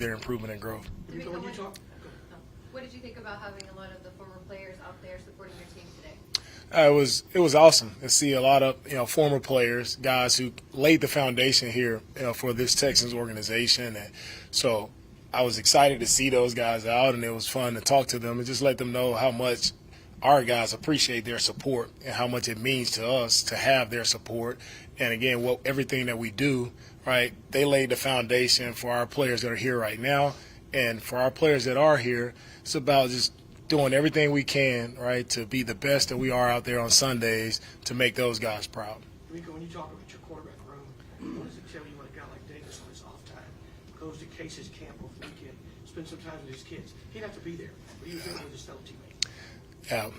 their improvement and growth. Nico, what did you think about having a lot of the former players out there supporting your team today? It was awesome to see a lot of former players, guys who laid the foundation here for this Texans organization, and so I was excited to see those guys out, and it was fun to talk to them and just let them know how much our guys appreciate their support and how much it means to us to have their support. And again, everything that we do, right? They laid the foundation for our players that are here right now, and for our players that are here, it's about just doing everything we can, right, to be the best that we are out there on Sundays to make those guys proud. Nico, when you talk about your quarterback room, what does it tell you when a guy like Davis on his off time goes to Case's camp over the weekend, spend some time with his kids? He'd have to be there, but he was there with his fellow teammates. Yeah,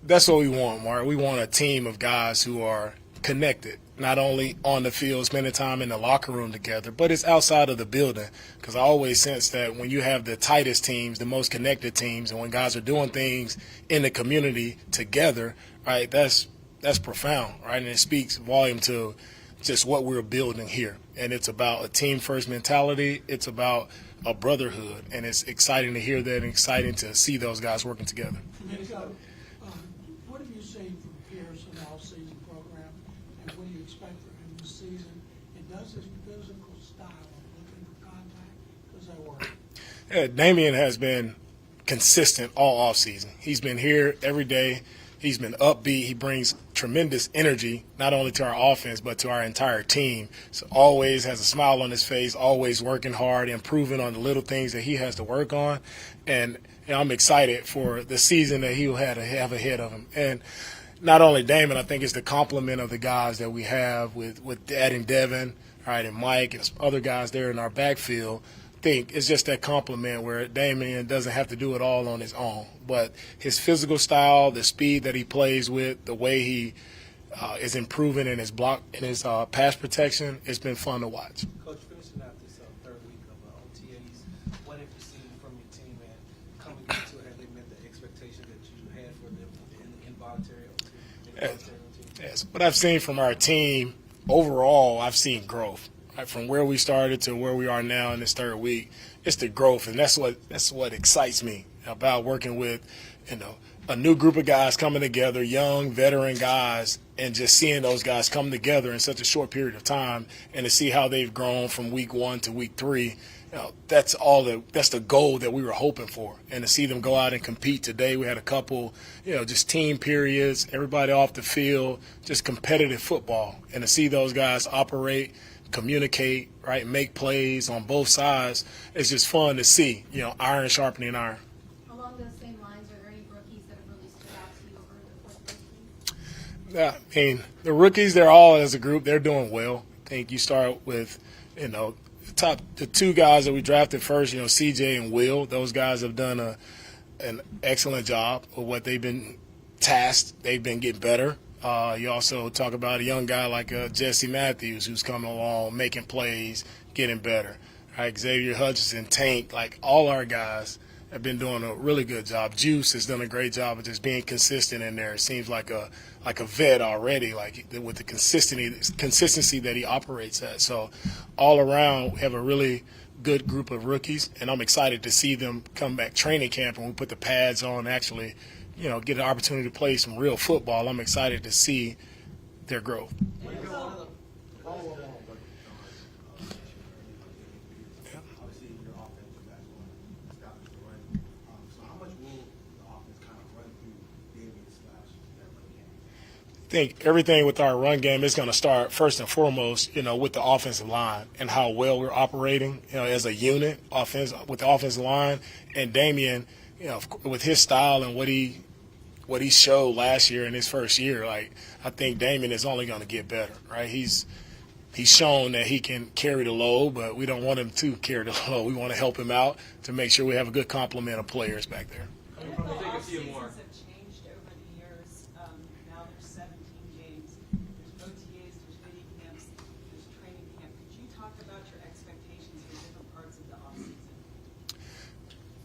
that's what we want, Mark. We want a team of guys who are connected, not only on the field, spending time in the locker room together, but it's outside of the building. Because I always sense that when you have the tightest teams, the most connected teams, and when guys are doing things in the community together, right, that's profound, right? And it speaks volume to just what we're building here. And it's about a team-first mentality. It's about a brotherhood. And it's exciting to hear that and exciting to see those guys working together. Nico, what have you seen from Pierce in the off-season program, and what do you expect from him this season? And does his physical style of looking for contact, does that work? Yeah, Damian has been consistent all offseason. He's been here every day. He's been upbeat. He brings tremendous energy, not only to our offense, but to our entire team. So always has a smile on his face, always working hard, improving on the little things that he has to work on. And I'm excited for the season that he'll have ahead of him. And not only Damon, I think it's the complement of the guys that we have with adding Devin, right, and Mike and some other guys there in our backfield. I think it's just that compliment where Damian doesn't have to do it all on his own. But his physical style, the speed that he plays with, the way he is improving in his block, in his pass protection, it's been fun to watch. Coach, finishing out this third week of OTAs, what have you seen from your team, and coming into it, have they met the expectation that you had for them in the involuntary OT? Yes, what I've seen from our team overall, I've seen growth. Right, from where we started to where we are now in this third week, it's the growth, and that's what excites me about working with, a new group of guys coming together, young veteran guys, and just seeing those guys come together in such a short period of time, and to see how they've grown from week 1 to week 3. That's the goal that we were hoping for, and to see them go out and compete today. We had a couple, just team periods, everybody off the field, just competitive football, and to see those guys operate, communicate, right, make plays on both sides, it's just fun to see, iron sharpening iron. Along those same lines, are there any rookies that have really stood out to you over the course of this week? Yeah, I mean, the rookies, they're all as a group, they're doing well. I think you start with, the two guys that we drafted first, CJ and Will. Those guys have done an excellent job of what they've been tasked. They've been getting better. You also talk about a young guy like Jesse Matthews, who's coming along, making plays, getting better. Right, Xavier Hutchinson, Tank, like all our guys have been doing a really good job. Juice has done a great job of just being consistent in there. It seems like a vet already, like with the consistency that he operates at. So all around, we have a really good group of rookies, and I'm excited to see them come back training camp and we put the pads on, actually, get an opportunity to play some real football. I'm excited to see their growth. I think everything with our run game is going to start first and foremost, with the offensive line and how well we're operating, as a unit, with the offensive line. And Damian, with his style and what he showed last year in his first year, I think Damian is only going to get better, right? He's shown that he can carry the load, but we don't want him to carry the load. We want to help him out to make sure we have a good complement of players back there. Off-seasons have changed over the years. Now there's 17 games. There's OTAs, there's minicamps, there's training camp. Could you talk about your expectations for different parts of the off-season?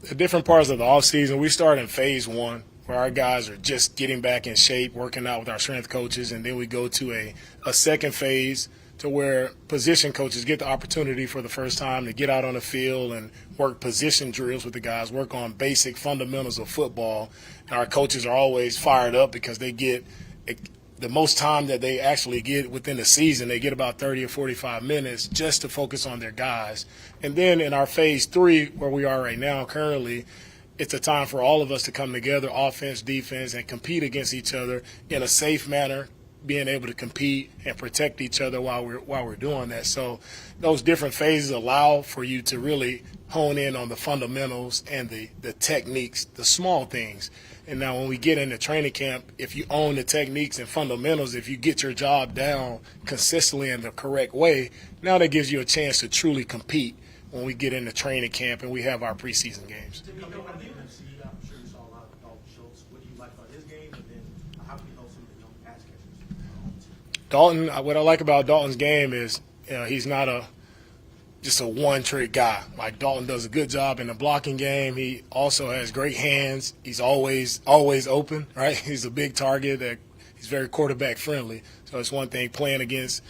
The different parts of the off-season, we start in phase 1, where our guys are just getting back in shape, working out with our strength coaches, and then we go to a second phase to where position coaches get the opportunity for the first time to get out on the field and work position drills with the guys, work on basic fundamentals of football. And our coaches are always fired up because they get the most time that they actually get within the season. They get about 30 or 45 minutes just to focus on their guys. And then in our phase 3, where we are right now currently, it's a time for all of us to come together, offense, defense, and compete against each other in a safe manner, being able to compete and protect each other while we're doing that. So those different phases allow for you to really hone in on the fundamentals and the techniques, the small things. And now when we get into training camp, if you own the techniques and fundamentals, if you get your job down consistently in the correct way, now that gives you a chance to truly compete when we get into training camp and we have our preseason games. DeMeco, on the NFC, I'm sure you saw a lot of Dalton Schultz. What do you like about his game, and then how can you help some of the young pass catchers? Dalton, what I like about Dalton's game is he's not just a one-trick guy. Like, Dalton does a good job in the blocking game. He also has great hands. He's always open, right? He's a big target. He's very quarterback friendly. So it's one thing playing against,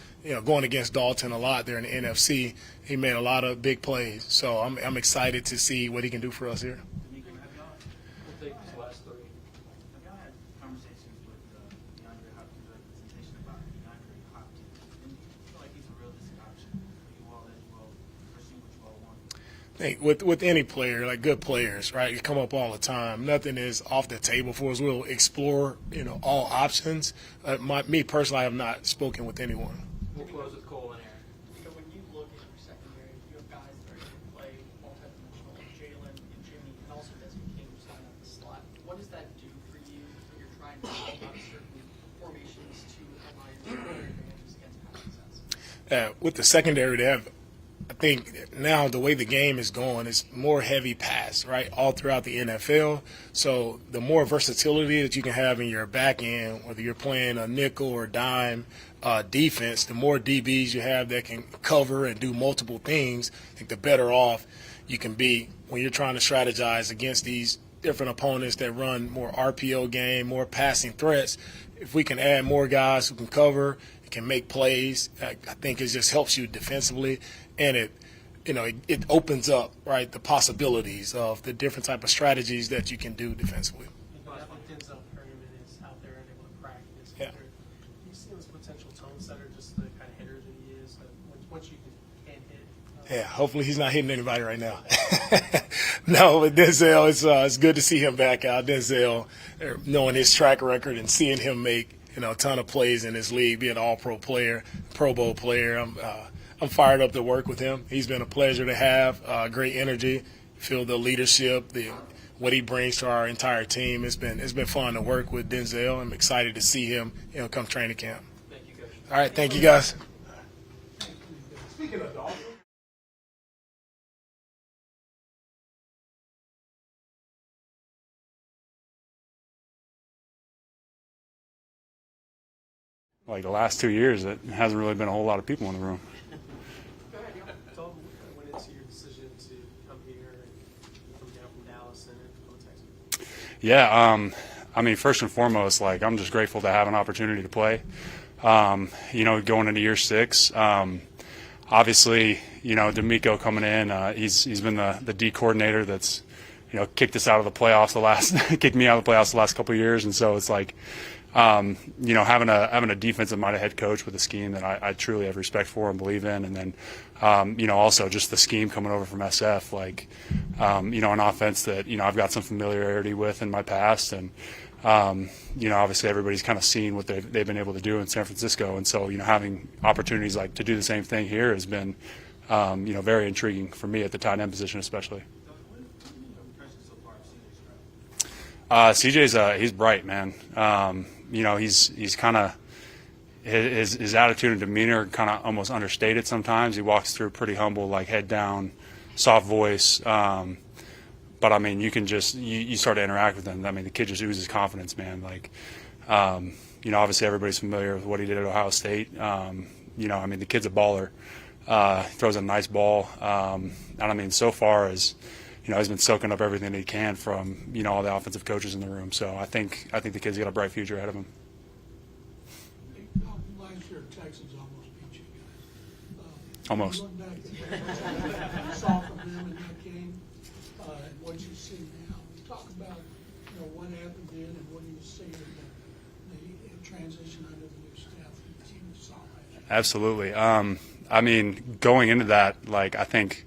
going against Dalton a lot there in the NFC. He made a lot of big plays. So I'm excited to see what he can do for us here. DeMeco, have y'all had conversations with DeAndre Hopkins' representation about DeAndre Hopkins? And do you feel like he's a realistic option for you all as well, pursue what you all want? I think with any player, like good players, right, you come up all the time. Nothing is off the table for us. We'll explore, all options. Me personally, I have not spoken with anyone. We'll close with Cole and Aaron. So when you look at your secondary, you have guys that are able to play multi-dimensional, like Jalen and Jimmy, and also Desmond King, who's not at the slot. What does that do for you when you're trying to roll out certain formations to allow your advantages against passing sets? With the secondary, they have, I think now the way the game is going is more heavy pass, right, all throughout the NFL. So the more versatility that you can have in your back end, whether you're playing a nickel or dime defense, the more DBs you have that can cover and do multiple things, I think the better off you can be when you're trying to strategize against these different opponents that run more RPO game, more passing threats. If we can add more guys who can cover, can make plays, I think it just helps you defensively, and it opens up, right, the possibilities of the different type of strategies that you can do defensively. Denzel Perryman is out there and able to practice. Yeah. Do you see him as a potential tone setter, just the kind of hitter that he is? Once you can hit. Yeah, hopefully he's not hitting anybody right now. No, but Denzel, it's good to see him back out. Denzel, knowing his track record and seeing him make a ton of plays in this league, be an all-pro player, Pro Bowl player. I'm fired up to work with him. He's been a pleasure to have. Great energy, feel the leadership, what he brings to our entire team. It's been fun to work with Denzel. I'm excited to see him come training camp. Thank you, Coach. All right, thank you guys. Speaking of Dalton. Like the last 2 years, it hasn't really been a whole lot of people in the room. Go ahead, tell them what went into your decision to come here and come down from Dallas and go to Texas. Yeah, first and foremost, I'm just grateful to have an opportunity to play. Going into year 6, obviously, DeMeco coming in, he's been the D coordinator that's, kicked us out of the playoffs kicked me out of the playoffs the last couple of years, and so it's like, having a defensive-minded head coach with a scheme that I truly have respect for and believe in, and then, also just the scheme coming over from SF, an offense that, I've got some familiarity with in my past, and, obviously everybody's kind of seen what they've been able to do in San Francisco, and so, having opportunities to do the same thing here has been, very intriguing for me at the tight end position especially. CJ's he's bright, man. He's kind of his attitude and demeanor kind of almost understated sometimes. He walks through pretty humble, head down, soft voice. But you can just you start to interact with him. The kid just oozes confidence, man. Obviously everybody's familiar with what he did at Ohio State. The kid's a baller. He throws a nice ball. And so far as he's been soaking up everything that he can from, all the offensive coaches in the room. So I think the kid's got a bright future ahead of him. Last year, Texans almost beat you guys. Almost. Look back at what you saw from him in that game, and what you see now. Talk about, what happened then and what do you see in the transition under the new staff and the team you saw last year? Absolutely. I mean, going into that, like, I think,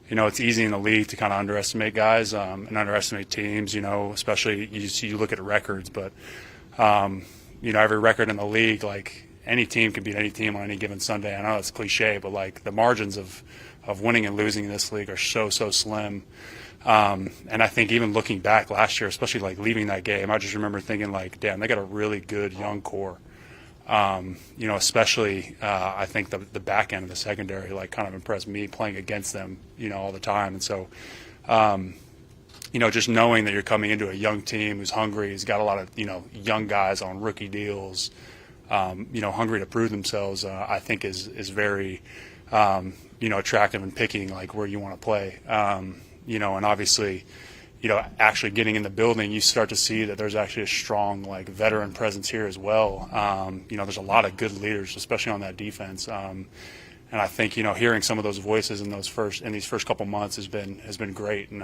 it's easy in the league to kind of underestimate guys and underestimate teams, especially you look at records. But, every record in the league, like, any team can beat any team on any given Sunday. I know it's cliche, but, like, the margins of winning and losing in this league are so slim. And I think even looking back last year, especially, like, leaving that game, I just remember thinking, like, damn, they got a really good young core. Especially I think the back end of the secondary, like, kind of impressed me playing against them, all the time. And so, just knowing that you're coming into a young team who's hungry, who's got a lot of, young guys on rookie deals, hungry to prove themselves, I think is very, attractive and picking, like, where you want to play. And obviously, actually getting in the building, you start to see that there's actually a strong, like, veteran presence here as well. There's a lot of good leaders, especially on that defense. And I think, hearing some of those voices in these first couple months has been great. And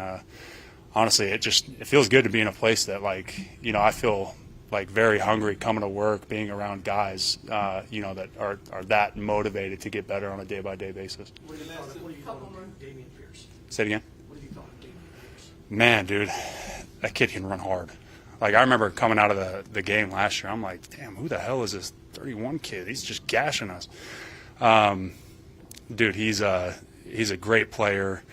honestly, it feels good to be in a place that, like, I feel like very hungry coming to work, being around guys, that are that motivated to get better on a day-by-day basis. What do you thought of Damian Pierce? Say it again. What have you thought of Damian Pierce? Man, dude, that kid can run hard. Like, I remember coming out of the game last year, I'm like, damn, who the hell is this 31 kid? He's just gashing us. Dude, he's a great player.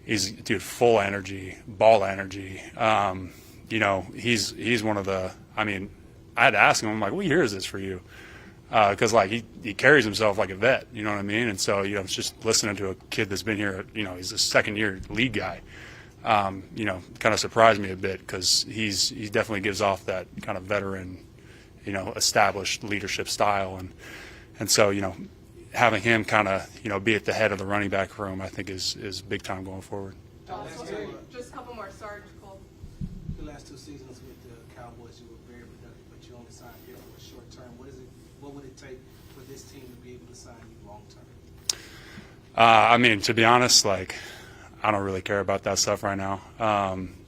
He's, full energy, ball energy. He's one of the, I mean, I had to ask him, I'm like, what year is this for you? Because, like, he carries himself like a vet, you know what I mean? And so, it's just listening to a kid that's been here, he's a second-year league guy. Kind of surprised me a bit because he definitely gives off that kind of veteran, established leadership style. And so, having him kind of, be at the head of the running back room, I think is big time going forward. Just a couple more. Sorry, Cole. The last 2 seasons with the Cowboys, you were very productive, but you only signed here for a short term. What would it take for this team to be able to sign you long term? I mean, to be honest, like, I don't really care about that stuff right now.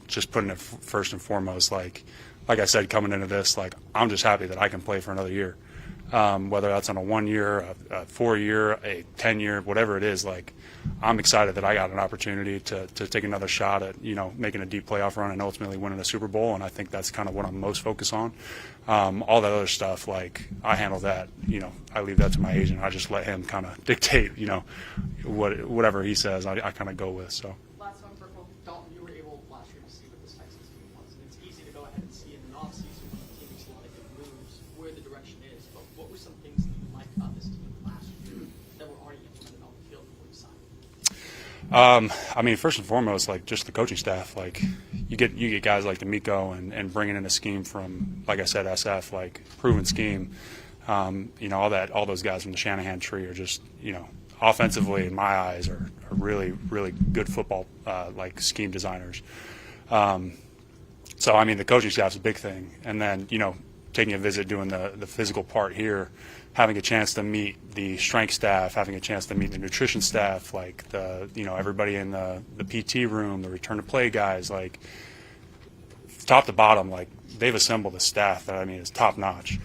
Just putting it first and foremost, like I said, coming into this, like, I'm just happy that I can play for another year. Whether that's on a 1 year, a 4 year, a 10 year, whatever it is, like, I'm excited that I got an opportunity to take another shot at, making a deep playoff run and ultimately winning a Super Bowl. And I think that's kind of what I'm most focused on. All that other stuff, like, I handle that, I leave that to my agent. I just let him kind of dictate, whatever he says, I kind of go with. So. Last one for Cole. Dalton, you were able last year to see what this Texans team was, and it's easy to go ahead and see in an offseason when the team makes a lot of good moves where the direction is. But what were some things that you liked about this team last year that were already implemented on the field before you signed? I mean, first and foremost, like, just the coaching staff. Like, you get guys like DeMeco and bringing in a scheme from, like I said, SF, like, proven scheme. All those guys from the Shanahan tree are just, offensively, in my eyes, are really, really good football, like, scheme designers. So, I mean, the coaching staff's a big thing. And then, taking a visit, doing the physical part here, having a chance to meet the strength staff, having a chance to meet the nutrition staff, like everybody in the PT room, the return to play guys, like, top to bottom, like, they've assembled a staff that, I mean, is top notch.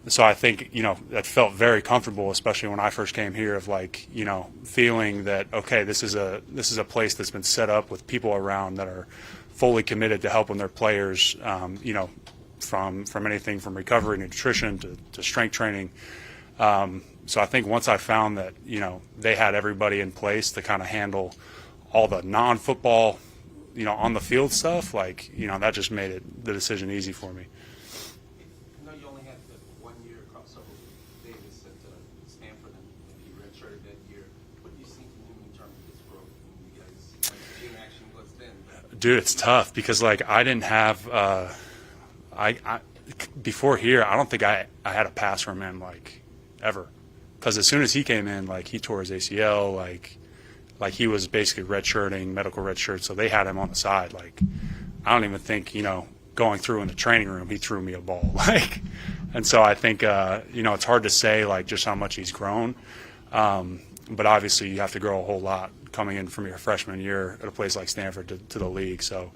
So I think, that felt very comfortable, especially when I first came here, of, like, feeling that, okay, this is a place that's been set up with people around that are fully committed to helping their players, from anything from recovery, nutrition to strength training. So I think once I found that, they had everybody in place to kind of handle all the non-football, on the field stuff, like, that just made the decision easy for me. I know you only had the 1 year crossover with Davis at Stanford, and he redshirted that year. What do you see from him in terms of his growth? And you guys, like, in action was then? Dude, it's tough because, like, I didn't have before here, I don't think I had a pass from him, like, ever. Because as soon as he came in, like, he tore his ACL, like he was basically redshirting, medical redshirt, so they had him on the side. Like, I don't even think, going through in the training room, he threw me a ball. Like, and so I think, it's hard to say, like, just how much he's grown. But obviously, you have to grow a whole lot coming in from your freshman year at a place like Stanford to the league. So,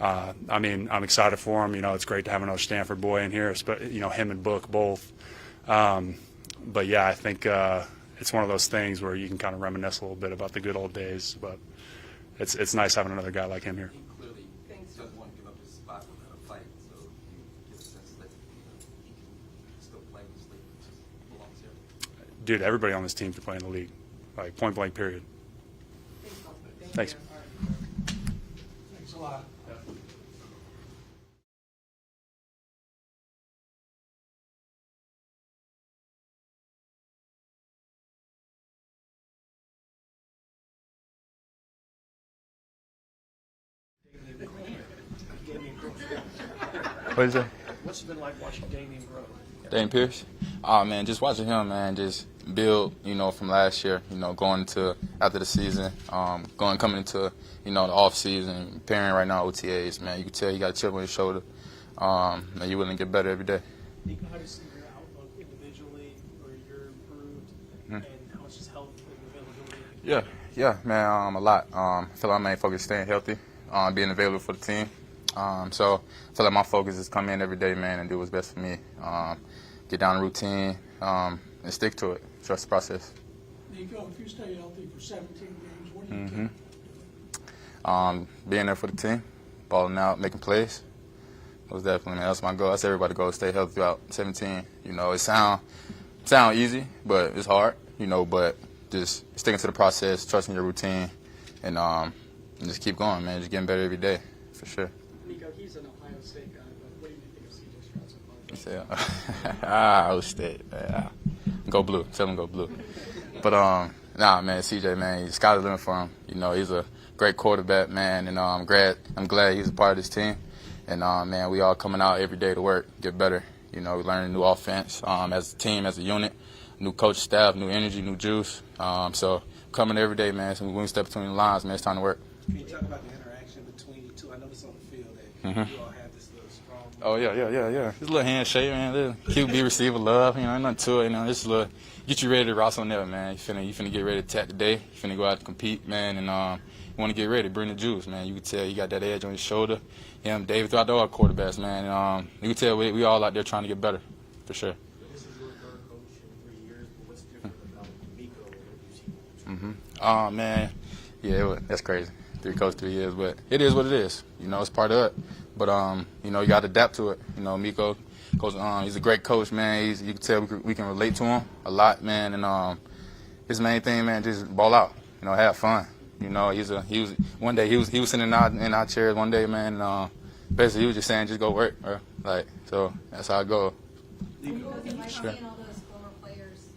I mean, I'm excited for him. You know, it's great to have another Stanford boy in here, you know, him and Book both. But, yeah, I think it's one of those things where you can kind of reminisce a little bit about the good old days. But it's nice having another guy like him here. He clearly doesn't want to give up his spot without a fight, so you get a sense that he can still play in this league, which belongs here. Dude, everybody on this team can play in the league, like point blank, period. Thanks. Thanks a lot. What is that? What's it been like watching Damion grow? Damian Pierce? Oh, man, just watching him, man, just build, you know, from last year, you know, going to after the season, coming into, you know, the off season, preparing right now OTAs, man. You can tell he got a chip on his shoulder. And you're willing to get better every day. Nico, how do you see your outlook individually, where you're improved, and how much is health and availability? Yeah, man, a lot. I feel like my main focus is staying healthy, being available for the team. So I feel like my focus is come in every day, man, and do what's best for me. Get down the routine and stick to it. Trust the process. Nico, if you stay healthy for 17 games, what do you think? Being there for the team, balling out, making plays. Most definitely, man. That's my goal. That's everybody's goal. Stay healthy throughout 17. You know, it sound easy, but it's hard. You know, but just sticking to the process, trusting your routine, and just keep going, man. Just getting better every day, for sure. Nico, he's an Ohio State guy, but what do you think of CJ Stroud so far? Ohio State. Yeah. Go blue. Tell him go blue. But nah, man, CJ, man, sky's the limit for him. You know, he's a great quarterback, man, and I'm glad he's a part of this team. And man, we all coming out every day to work, get better. You know, we learning new offense as a team, as a unit, new coach staff, new energy, new juice. So coming every day, man. So when we step between the lines, man, it's time to work. Can you talk about the interaction between you two? I noticed on the field that you all have this little strong. Oh yeah. Just a little handshake, man. Little QB receiver love, you know, nothing to it. You know, just a little get you ready to rock on there, man. You finna get ready to attack today. You finna go out to compete, man, and you want to get ready, bring the juice, man. You can tell you got that edge on your shoulder. Him, David, throughout all quarterbacks, man. And, you can tell we all out there trying to get better, for sure. This is your third coach in 3 years, but what's different about DeMeco and what you've seen? Oh, man. Yeah, that's crazy. 3 coaches, 3 years, but it is what it is. You know, it's part of it. But, you know, you got to adapt to it. You know, Miko, coach, he's a great coach, man. You can tell we can relate to him a lot, man. And his main thing, man, just ball out. You know, have fun. You know, he was sitting in our chairs one day, man, and basically he was just saying, just go work, bro. Like, so that's how I go. What was it like seeing all those former players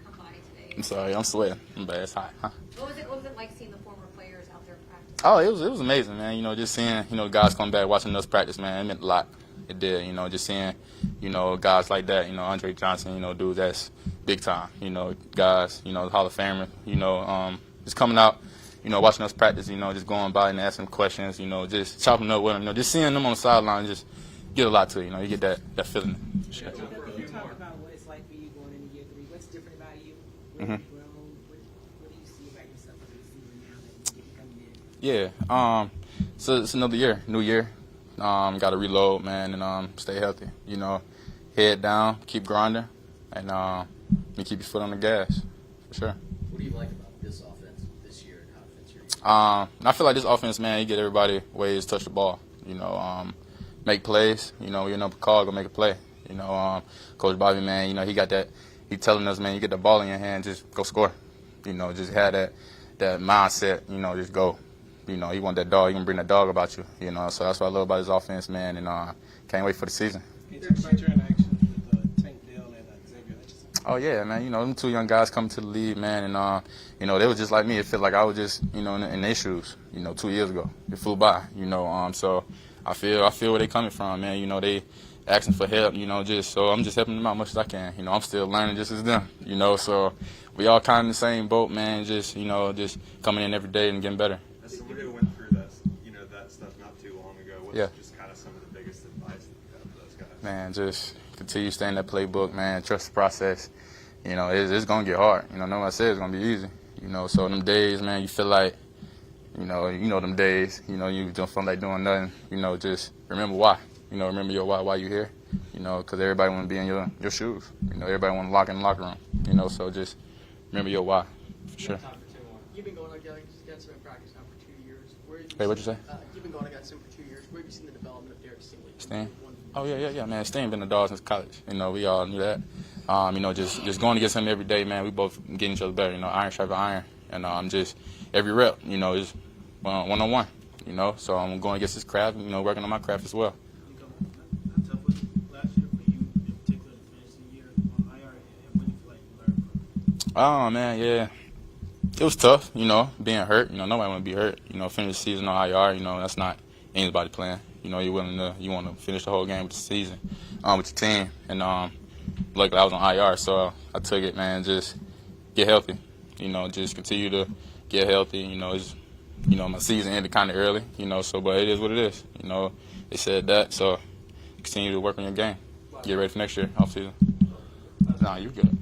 come by today? I'm sorry, I'm sweating. I'm bad. It's hot, huh? What was it like seeing the former players out there practicing? Oh, it was amazing, man. You know, just seeing, you know, guys come back, watching us practice, man, it meant a lot. It did, you know, just seeing, you know, guys like that, you know, Andre Johnson, you know, dudes that's big time, you know, guys, you know, Hall of Famer, you know, just coming out, you know, watching us practice, you know, just going by and asking questions, you know, just chopping up with them, you know, just seeing them on the sideline just get a lot to you, you know, you get that feeling. Sure. Can you talk about what it's like for you going into year 3? What's different about you? Where have you grown? What do you see about yourself as a receiver now that you get coming in? Yeah, so it's another year, new year. Got to reload, man, and stay healthy. You know, head down, keep grinding, and keep your foot on the gas, for sure. What do you like about this offense this year and how it fits your game? I feel like this offense, man, you get everybody ways to touch the ball. You know, make plays. You know, you're an upper call, go make a play. You know, Coach Bobby, man, you know, he got that. He telling us, man, you get the ball in your hand, just go score. You know, just have that mindset. You know, just go. You know, you want that dog, you can bring that dog about you. You know, so that's what I love about his offense, man, and can't wait for the season. Can you talk about your interaction with Tank Dell and Xavier Hutchinson? Oh yeah, man. You know, them 2 young guys coming to the league, man, and you know, they were just like me. It felt like I was just, you know, in their shoes. You know, 2 years ago, it flew by. You know, so I feel where they coming from, man. You know, they asking for help. You know, so I'm just helping them out as much as I can. You know, I'm still learning just as them. You know, so we all kind of in the same boat, man. Just just coming in every day and getting better. As somebody who went through that, that stuff not too long ago, what's just kind of some of the biggest advice that you have for those guys? Man, just continue staying in that playbook, man. Trust the process. you know, it's going to get hard. You know, nobody said it's going to be easy. You know, so them days, man, you feel like, you know them days, you know, you don't feel like doing nothing. You know, just remember why. You know, remember your why you here. You know, because everybody want to be in your shoes. You know, everybody want to lock in the locker room. You know, so just remember your why, for sure. You've been going against him in practice now for 2 years. Where have you Hey, what'd you say? You've been going against him for 2 years. Where have you seen the development of Derek Stingley? Stan? Oh, yeah, man. Stan been a dog since college. You know, we all knew that. You know, just going against him every day, man, we both getting each other better. You know, iron sharp iron. And I'm just, every rep, you know, is one-on-one. You know, so I'm going against his craft, you know, working on my craft as well. Nico, how tough was it last year for you in particular to finish the year on IR, and what do you feel like you learned from it? Oh, man, yeah. It was tough, you know, being hurt. You know, nobody want to be hurt. You know, finish the season on IR, you know, that's not anybody playing. You know, you want to finish the whole game with the season, with your team. And luckily I was on IR, so I took it, man, just get healthy. You know, just continue to get healthy. You know, my season ended kind of early, you know, so, but it is what it is. You know, they said that, so continue to work on your game. Get ready for next year, off season. Nah, you good.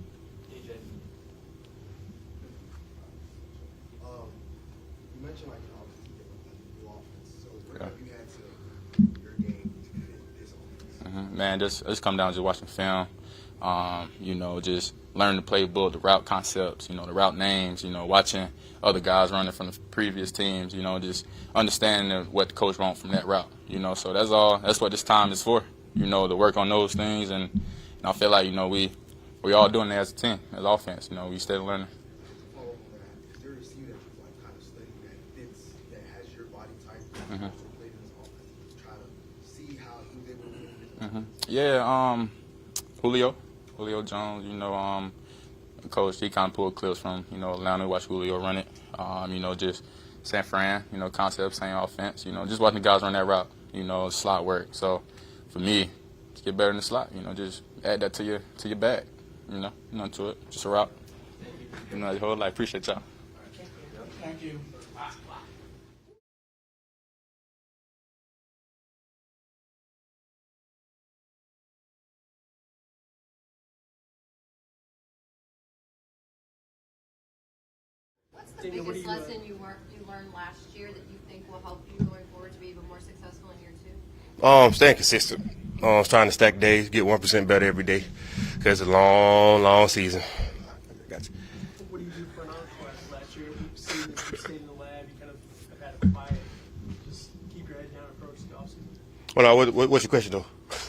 You mentioned like obviously the new offense. So where have you had to your game to fit this offense? Man, just come down to watching film. You know, just learn the playbook, the route concepts, you know, the route names, you know, watching other guys running from the previous teams, you know, just understanding what the coach wants from that route, you know. So that's what this time is for, you know, to work on those things. And I feel like, you know, we all doing it as a team, as offense, you know, we still learning. Follow up on that. Is there a receiver that you like kind of studying that fits, that has your body type, also played in this offense, just try to see how he was able to do it? Yeah, Julio Jones, you know, coach, he kind of pulled clips from, you know, Atlanta, watch Julio run it. You know, just San Fran, you know, concept, same offense, you know, just watching the guys run that route, you know, slot work. So for me, to get better in the slot, you know, just add that to your bag, you know, nothing to it, just a route. You know, your whole life. Appreciate y'all. Thank you. What's the biggest lesson you learned last year that you think will help you going forward to be even more successful in year two? Staying consistent. Trying to stack days, get 1% better every day, because it's a long season. Gotcha. What do you do for an honor class last year? You've seen this, you stayed in the lab, you kind of have had a quiet, just keep your head down and approach the offseason. Well, no, what's your question, though?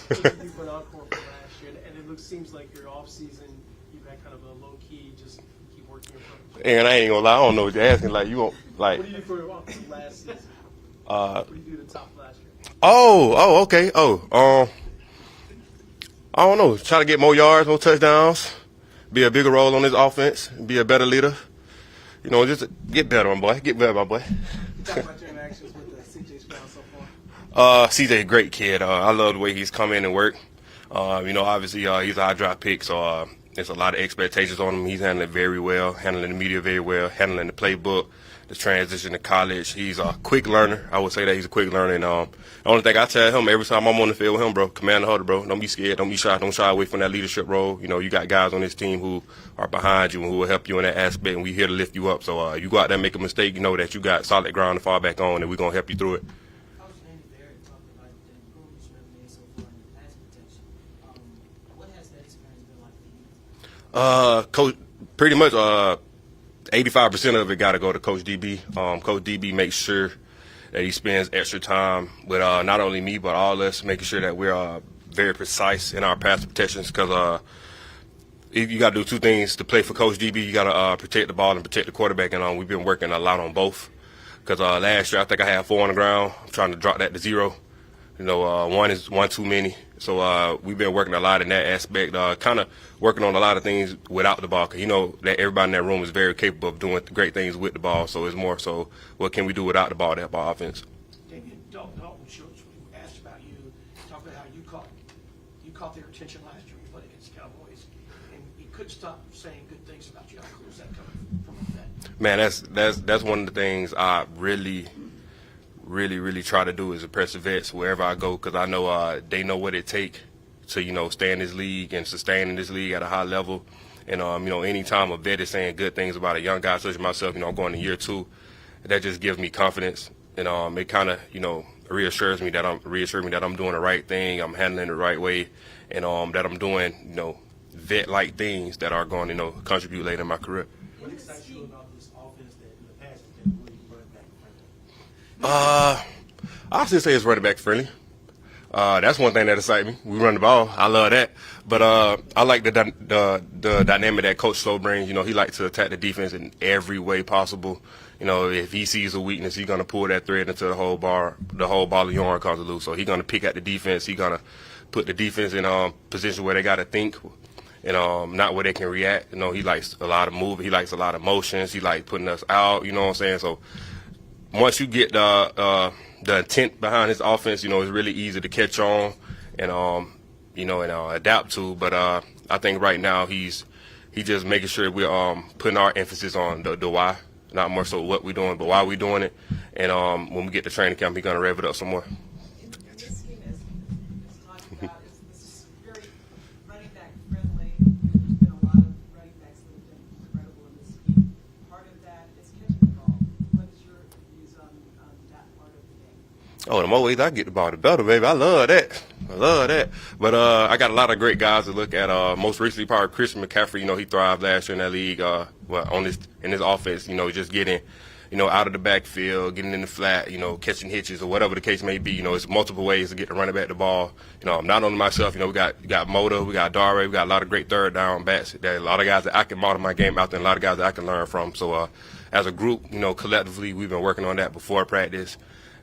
What did you do for an encore for last year? And it seems like your offseason, you've had kind of a low-key, just keep working your approach. And I ain't gonna lie, I don't know what you're asking. Like, you won't, like. What do you do for your offseason last season? What do you do to top last year? Okay. I don't know. Try to get more yards, more touchdowns, be a bigger role on this offense, be a better leader. You know, just get better, my boy. Get better, my boy. Talk about your interactions with CJ Stroud so far. CJ, great kid. I love the way he's come in and work. You know, obviously he's our draft pick, so there's a lot of expectations on him. He's handling it very well, handling the media very well, handling the playbook, the transition to college. He's a quick learner. I would say that he's a quick learner. And the only thing I tell him every time I'm on the field with him, bro, command the huddle, bro. Don't be scared. Don't be shy. Don't shy away from that leadership role. You know, you got guys on this team who are behind you and who will help you in that aspect, and we're here to lift you up. So you go out there and make a mistake, you know that you got solid ground to fall back on, and we're going to help you through it. Coach Andy Barrett talked about the improvements you have made so far in the pass protection. What has that experience been like for you? Coach, pretty much 85% of it got to go to Coach DB. Coach DB makes sure that he spends extra time with not only me but all of us, making sure that we're very precise in our pass protections, because you got to do two things to play for Coach DB. You got to protect the ball and protect the quarterback, and we've been working a lot on both. Because last year I think I had 4 on the ground. I'm trying to drop that to 0. You know, one too many. So we've been working a lot in that aspect, kind of working on a lot of things without the ball. Cause you know that everybody in that room is very capable of doing great things with the ball. So it's more so what can we do without the ball to help our offense. Dameon, Dalton Schultz, we asked about you, talked about how you caught their attention last year when you played against the Cowboys, and you couldn't stop saying good things about you. How cool is that coming from that? Man, that's one of the things I really try to do is impress the vets wherever I go, because I know they know what it takes to, you know, stay in this league and sustain in this league at a high level. And anytime a vet is saying good things about a young guy such as myself, I'm going to year 2, that just gives me confidence. And it kind of reassures me that I'm doing the right thing, I'm handling it the right way, and that I'm doing vet-like things that are going to contribute later in my career. What excites you about this offense that in the past has been really running back friendly? I should say it's running back friendly. That's one thing that excites me. We run the ball. I love that. But I like the dynamic that Coach Slow brings. He likes to attack the defense in every way possible. If he sees a weakness, he's going to pull that thread into the whole ball of yarn comes loose. So he's going to pick at the defense. He's going to put the defense in position where they got to think and not where they can react. He likes a lot of movement. He likes a lot of motions. He likes putting us out. You know what I'm saying? So once you get the intent behind his offense, it's really easy to catch on and adapt to. But I think right now he's just making sure we're putting our emphasis on the why, not more so what we're doing, but why we're doing it. And when we get to training camp, he's gonna rev it up some more. And this scheme is talking about this is very running back friendly. There's been a lot of running backs that have been incredible in this scheme. Part of that is catching the ball. What's your views on that part of the game? Oh, the more ways I get the ball, the better, baby. I love that. But I got a lot of great guys to look at. Most recently, probably Christian McCaffrey. He thrived last year in that league. In his offense, just getting, out of the backfield, getting in the flat, catching hitches or whatever the case may be. It's multiple ways to get the running back the ball. Not only myself. We got Moda, we got Dare, we got a lot of great third down backs. There's a lot of guys that I can model my game out there, and a lot of guys that I can learn from. So as a group, collectively, we've been working on that before practice.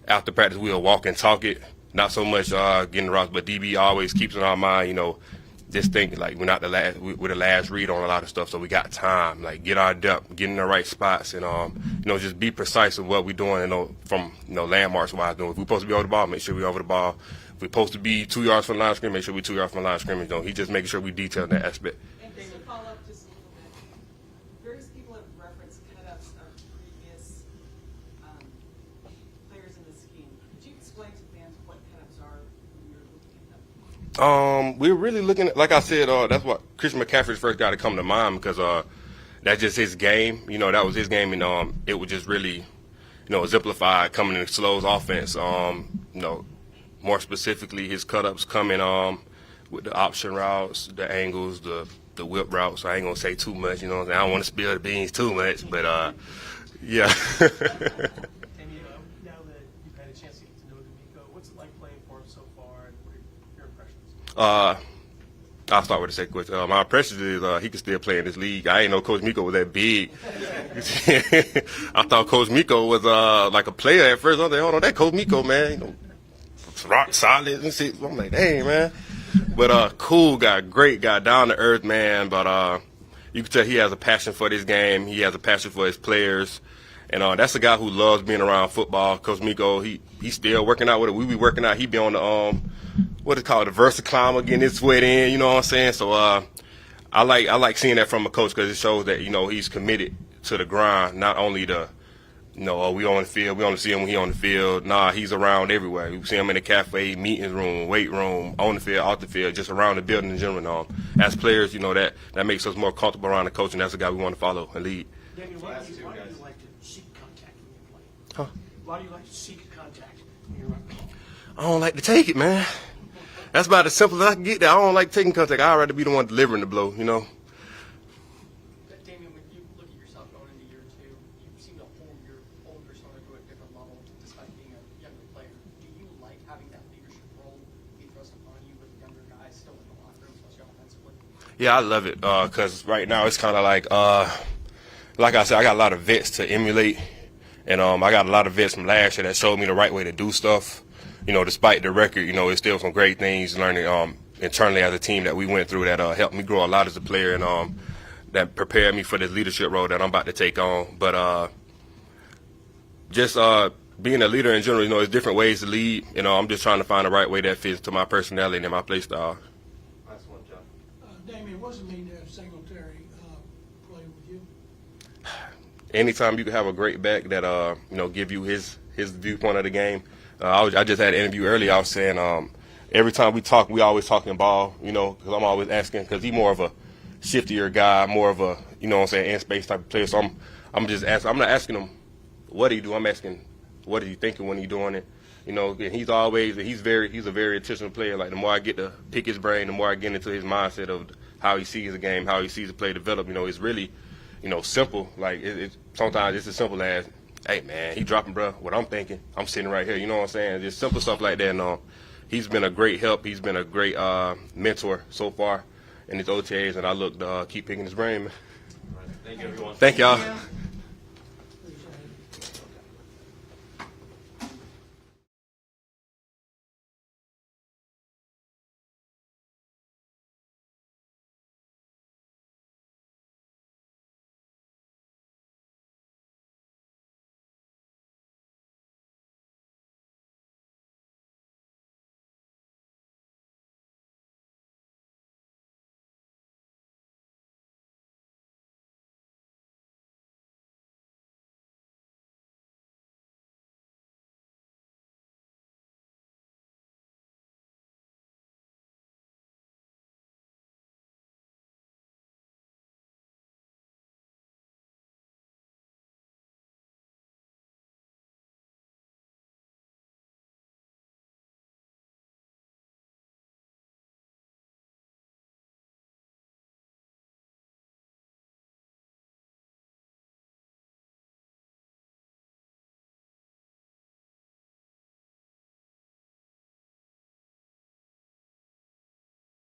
After practice, we'll walk and talk it. Not so much getting the rocks, but DB always keeps in our mind, just thinking like we're not we're the last read on a lot of stuff, so we got time. Like get our depth, get in the right spots, and just be precise in what we're doing. From landmarks wise, if we're supposed to be over the ball, make sure we're over the ball. If we're supposed to be 2 yards from the line of scrimmage, make sure we're 2 yards from the line of scrimmage. He's just making sure we detail that aspect. And just to follow up just a little bit, various people have referenced cut-ups of previous players in the scheme. Could you explain to fans what cut-ups are when you're looking at them? We're really looking at, like I said, that's what Christian McCaffrey's first got to come to mind because that's just his game. That was his game, and it was just really, exemplified coming in Slow's offense. More specifically, his cut-ups coming with the option routes, the angles, the whip routes. So I ain't gonna say too much. I don't want to spill the beans too much, but yeah. And now that you've had a chance to get to know DeMeco, what's it like playing for him so far, and what are your impressions? I'll start with the second question. My impression is he can still play in this league. I ain't know Coach Miko was that big. I thought Coach Miko was like a player at first. I was like, hold on, that Coach Miko, man, rock solid and shit. I'm like, dang, man. But cool guy, great guy, down to earth, man. But you can tell he has a passion for this game. He has a passion for his players. And that's a guy who loves being around football. Coach Miko, he's still working out with it. We be working out. He be on the what is called the versatility, getting his sweat in. You know what I'm saying? So I like seeing that from a coach because it shows that he's committed to the grind. Not only the we on the field, we only see him when he on the field. Nah, he's around everywhere. We see him in the cafe, meetings room, weight room, on the field, off the field, just around the building in general. As players, that makes us more comfortable around the coach, and that's the guy we want to follow and lead. Damian, why do you like to seek contact when you're playing? Huh? Why do you like to seek contact when you're running the ball? I don't like to take it, man. That's about as simple as I can get there. I don't like taking contact. I'd rather be the one delivering the blow, Damian, when you look at yourself going into year 2, you seem to hold your own persona to a different level despite being a younger player. Do you like having that leadership role be thrust upon you with younger guys still in the locker room, especially offensively? Yeah, I love it because right now it's kind of like I said, I got a lot of vets to emulate, and I got a lot of vets from last year that showed me the right way to do stuff. Despite the record, it's still some great things learning internally as a team that we went through that helped me grow a lot as a player and that prepared me for this leadership role that I'm about to take on. But just being a leader in general, there's different ways to lead. I'm just trying to find the right way that fits to my personality and my play style. Last one, John. Damien, what's it mean to have Singletary play with you? Anytime you can have a great back that give you his viewpoint of the game. I just had an interview earlier. I was saying every time we talk, we always talking ball, because I'm always asking, because he's more of a shiftier guy, more of a, you know what I'm saying, in space type of player. So I'm not asking him what he do. I'm asking what is he thinking when he doing it. You know, and he's a very intentional player. Like the more I get to pick his brain, the more I get into his mindset of how he sees the game, how he sees the play develop. You know, it's really, you know, simple. Like sometimes it's as simple as, hey man, he dropping, bro. What I'm thinking, I'm sitting right here. You know what I'm saying? Just simple stuff like that. And he's been a great help. He's been a great mentor so far in his OTAs, and I look to keep picking his brain, man. Thank you, everyone. Thank y'all.